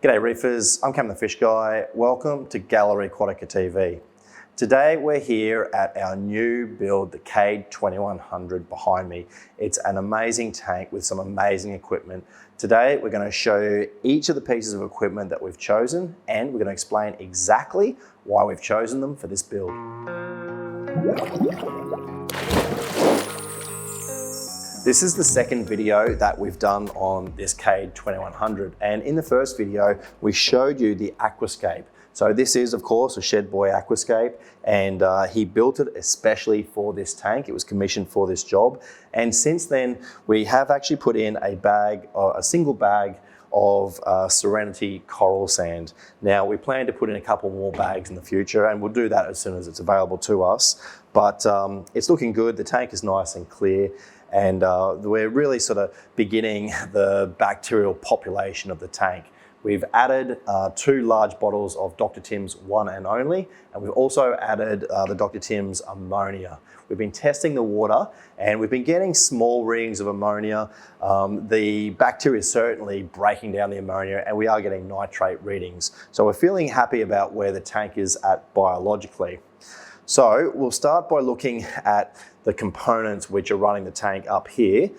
G'day reefers, I'm Cam the Fish Guy. Welcome to Gallery Aquatica TV. Today we're here at our new build, the Cade 2100 behind me. It's an amazing tank with some amazing equipment. Today we're going to show you each of the pieces of equipment that we've chosen, and we're going to explain exactly why we've chosen them for this build. This is the second video that we've done on this Cade 2100, and in the first video we showed you the aquascape. So this is of course a Shed Boy aquascape, and he built it especially for this tank. It was commissioned for this job, and since then we have actually put in a bag, or a single bag of Serenity coral sand. Now we plan to put in a couple more bags in the future, and we'll do that as soon as it's available to us. But it's looking good. The tank is nice and clear, and we're really sort of beginning the bacterial population of the tank. We've added 2 large bottles of Dr. Tim's One and Only, and we've also added the Dr. Tim's ammonia. We've been testing the water, and we've been getting small readings of ammonia. The bacteria is certainly breaking down the ammonia, and we are getting nitrate readings. So we're feeling happy about where the tank is at biologically. So we'll start by looking at the components which are running the tank up here,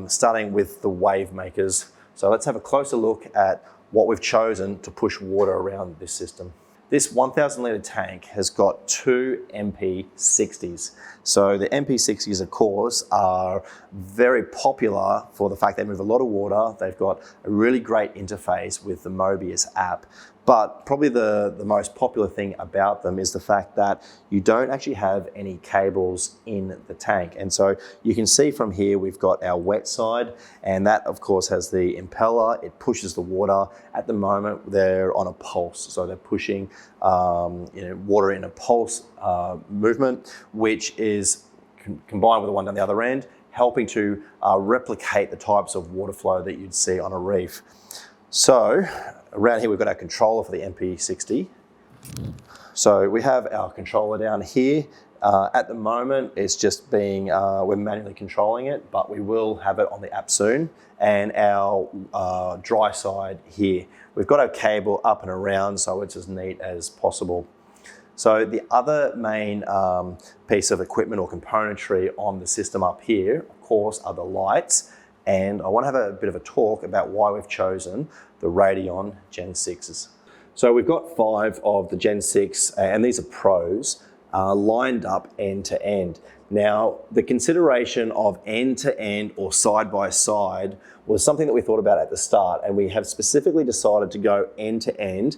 starting with the wave makers. So let's have a closer look at what we've chosen to push water around this system. This 1,000 litre tank has got 2 MP60s. So the MP60s, of course, are very popular for the fact they move a lot of water. They've got a really great interface with the Mobius app. But probably the most popular thing about them is the fact that you don't actually have any cables in the tank. And so you can see from here we've got our wet side, and that of course has the impeller. It pushes the water. At the moment they're on a pulse, so they're pushing water in a pulse movement, which is combined with the one down the other end, helping to replicate the types of water flow that you'd see on a reef. So around here we've got our controller for the MP60. So we have our controller down here. At the moment it's just being, we're manually controlling it, but we will have it on the app soon. And our dry side here. We've got our cable up and around, so it's as neat as possible. So the other main piece of equipment or componentry on the system up here, of course, are the lights. And I want to have a bit of a talk about why we've chosen the Radion Gen 6s. So we've got 5 of the Gen 6, and these are pros, lined up end to end. Now, the consideration of end to end or side by side was something that we thought about at the start, and we have specifically decided to go end to end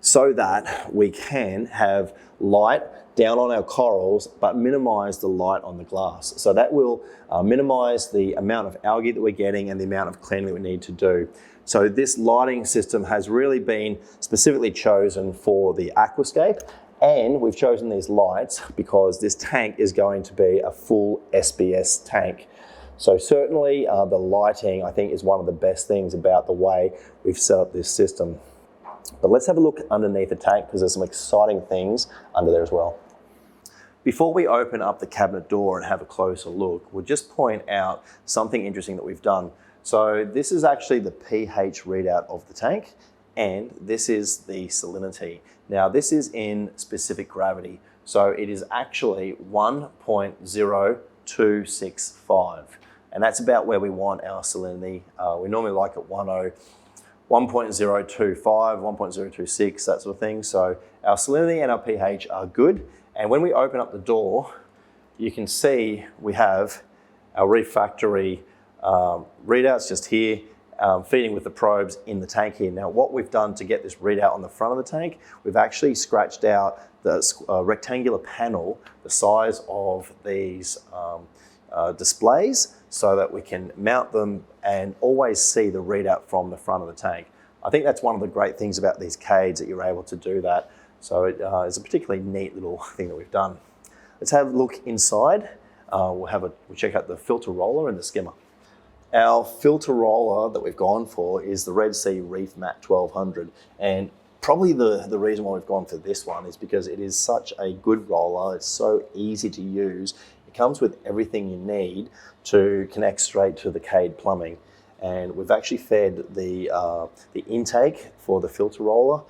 so that we can have light down on our corals, but minimize the light on the glass. So that will minimize the amount of algae that we're getting and the amount of cleaning that we need to do. So this lighting system has really been specifically chosen for the aquascape, and we've chosen these lights because this tank is going to be a full SBS tank. So certainly the lighting, I think, is one of the best things about the way we've set up this system. But let's have a look underneath the tank, because there's some exciting things under there as well. Before we open up the cabinet door and have a closer look, we'll just point out something interesting that we've done. So this is actually the pH readout of the tank, and this is the salinity. Now this is in specific gravity, so it is actually 1.0265, and that's about where we want our salinity. We normally like it 1.025, 1.026, that sort of thing. So our salinity and our pH are good. And when we open up the door, you can see we have our Reef Factory readouts just here, feeding with the probes in the tank here. Now what we've done to get this readout on the front of the tank, we've actually scratched out the rectangular panel the size of these displays, so that we can mount them and always see the readout from the front of the tank. I think that's one of the great things about these Cades, that you're able to do that. So it's a particularly neat little thing that we've done. Let's have a look inside. We'll check out the filter roller and the skimmer. Our filter roller that we've gone for is the Red Sea Reef Mat 1200, and probably the reason why we've gone for this one is because it is such a good roller. It's so easy to use. It comes with everything you need to connect straight to the Cade plumbing. and we've actually fed the intake for the filter roller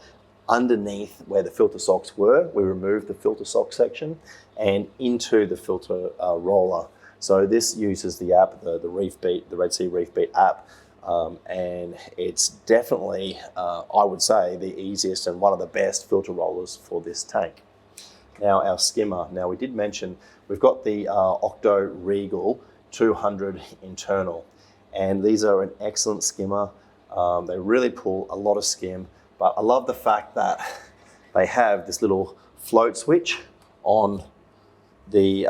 underneath where the filter socks were. We removed the filter sock section and into the filter roller. So this uses the app, the Reef Beat, the Red Sea Reef Beat app, and it's definitely, I would say, the easiest and one of the best filter rollers for this tank. Now our skimmer. Now we did mention we've got the Octo Regal 200 internal, and these are an excellent skimmer. They really pull a lot of skim, but I love the fact that they have this little float switch on the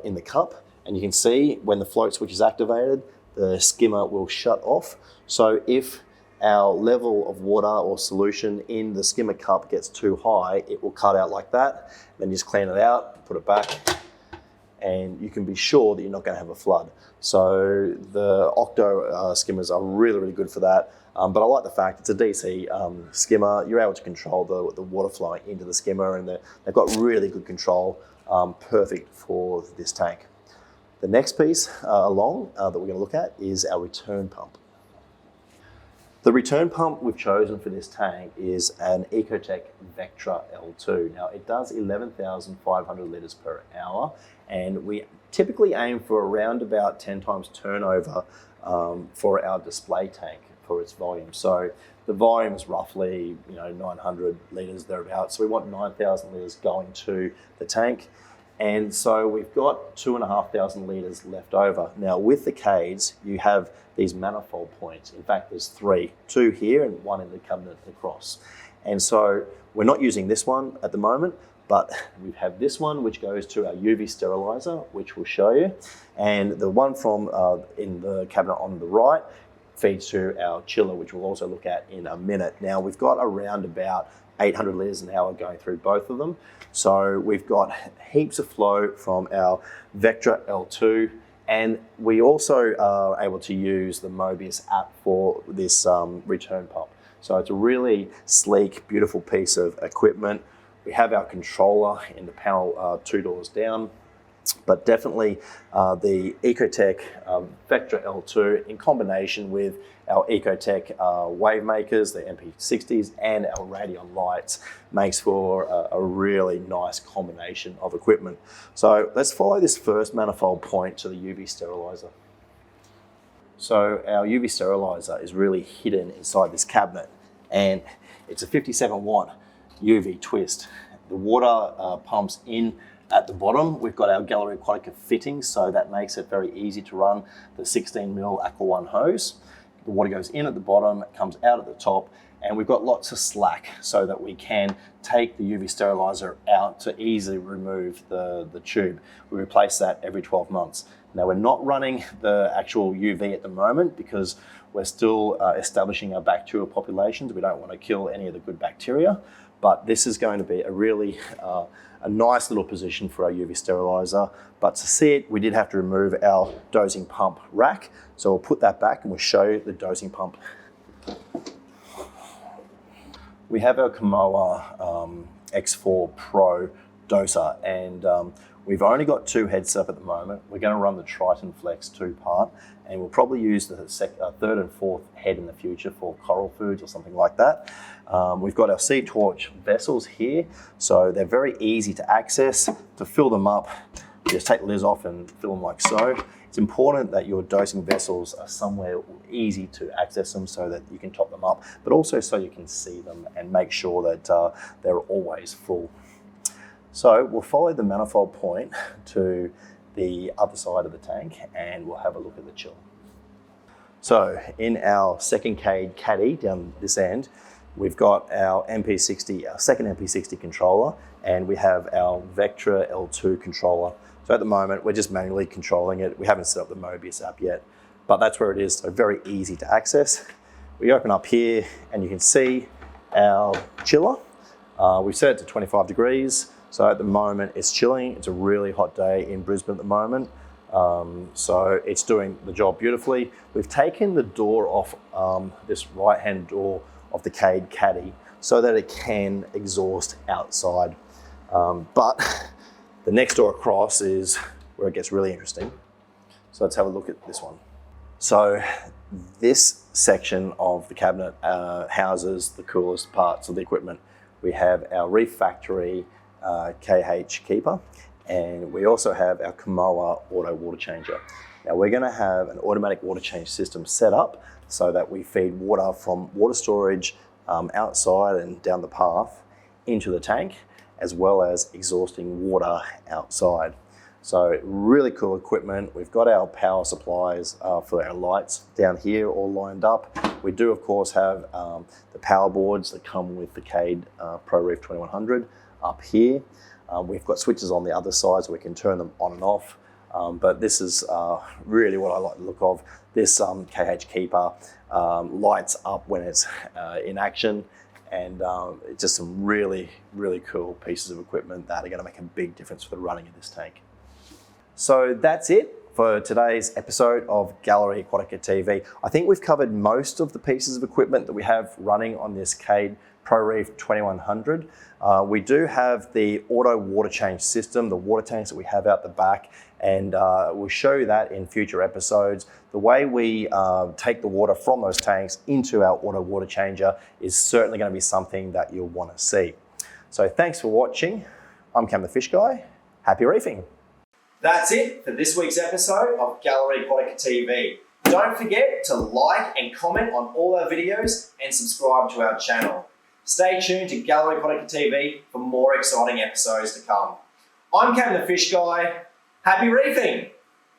in the cup, and you can see when the float switch is activated, the skimmer will shut off. So if our level of water or solution in the skimmer cup gets too high, it will cut out like that. Then you just clean it out, put it back, and you can be sure that you're not going to have a flood. So the Octo skimmers are really, really good for that. But I like the fact it's a DC skimmer. You're able to control the water flowing into the skimmer, and they've got really good control, perfect for this tank. The next piece that we're going to look at is our return pump. The return pump we've chosen for this tank is an Ecotech Vectra L2. Now it does 11,500 litres per hour, and we typically aim for around about 10 times turnover for our display tank for its volume. So the volume is roughly 900 litres thereabouts. So we want 9,000 litres going to the tank. And so we've got 2,500 litres left over. Now with the Cades, you have these manifold points. In fact, there's three, two here and one in the cabinet across. And so we're not using this one at the moment, but we have this one which goes to our UV sterilizer, which we'll show you. And the one from in the cabinet on the right feeds to our chiller, which we'll also look at in a minute. Now we've got around about 800 litres an hour going through both of them. So we've got heaps of flow from our Vectra L2, and we also are able to use the Mobius app for this return pump. So it's a really sleek, beautiful piece of equipment. We have our controller in the panel 2 doors down, but definitely the Ecotech Vectra L2 in combination with our Ecotech wave makers, the MP60s, and our Radion lights makes for a really nice combination of equipment. So let's follow this first manifold point to the UV sterilizer. So our UV sterilizer is really hidden inside this cabinet, and it's a 57 watt UV twist. The water pumps in at the bottom. We've got our Gallery Aquatica fittings, so that makes it very easy to run the 16mm Aqua One hose. The water goes in at the bottom, it comes out at the top, and we've got lots of slack so that we can take the UV sterilizer out to easily remove the tube. We replace that every 12 months. Now we're not running the actual UV at the moment because we're still establishing our bacterial populations. We don't want to kill any of the good bacteria, but this is going to be a really a nice little position for our UV sterilizer. But to see it, we did have to remove our dosing pump rack. So we'll put that back and we'll show you the dosing pump. We have our Kamoa X4 Pro doser, and we've only got 2 heads set up at the moment. We're going to run the Triton Flex 2-part, and we'll probably use the 3rd and 4th head in the future for coral foods or something like that. We've got our Sea Torch vessels here, so they're very easy to access. To fill them up, you just take the lids off and fill them like so. It's important that your dosing vessels are somewhere easy to access them so that you can top them up, but also so you can see them and make sure that they're always full. So we'll follow the manifold point to the other side of the tank and we'll have a look at the chill. So in our second Cade caddy down this end, we've got our MP60, our second MP60 controller, and we have our Vectra L2 controller. So at the moment, we're just manually controlling it. We haven't set up the Mobius app yet, but that's where it is, so very easy to access. We open up here and you can see our chiller. We've set it to 25 degrees. So at the moment it's chilling. It's a really hot day in Brisbane at the moment. So it's doing the job beautifully. We've taken the door off this right-hand door of the Cade caddy so that it can exhaust outside. But the next door across is where it gets really interesting. So let's have a look at this one. So this section of the cabinet houses the coolest parts of the equipment. We have our Reef Factory KH keeper, and we also have our Kamoa auto water changer. Now we're going to have an automatic water change system set up so that we feed water from water storage outside and down the path into the tank, as well as exhausting water outside. So really cool equipment. We've got our power supplies for our lights down here all lined up. We do of course have the power boards that come with the Cade Pro Reef 2100 up here. We've got switches on the other side so we can turn them on and off. But this is really what I like the look of. This KH keeper lights up when it's in action, and just some really, really cool pieces of equipment that are going to make a big difference for the running of this tank. So that's it for today's episode of Gallery Aquatica TV. I think we've covered most of the pieces of equipment that we have running on this Cade Pro Reef 2100. We do have the auto water change system, the water tanks that we have out the back, and we'll show you that in future episodes. The way we take the water from those tanks into our auto water changer is certainly going to be something that you'll want to see. So thanks for watching. I'm Cam the Fish Guy. Happy reefing. That's it for this week's episode of Gallery Aquatica TV. Don't forget to like and comment on all our videos and subscribe to our channel. Stay tuned to Gallery Aquatica TV for more exciting episodes to come. I'm Cam the Fish Guy. Happy reefing!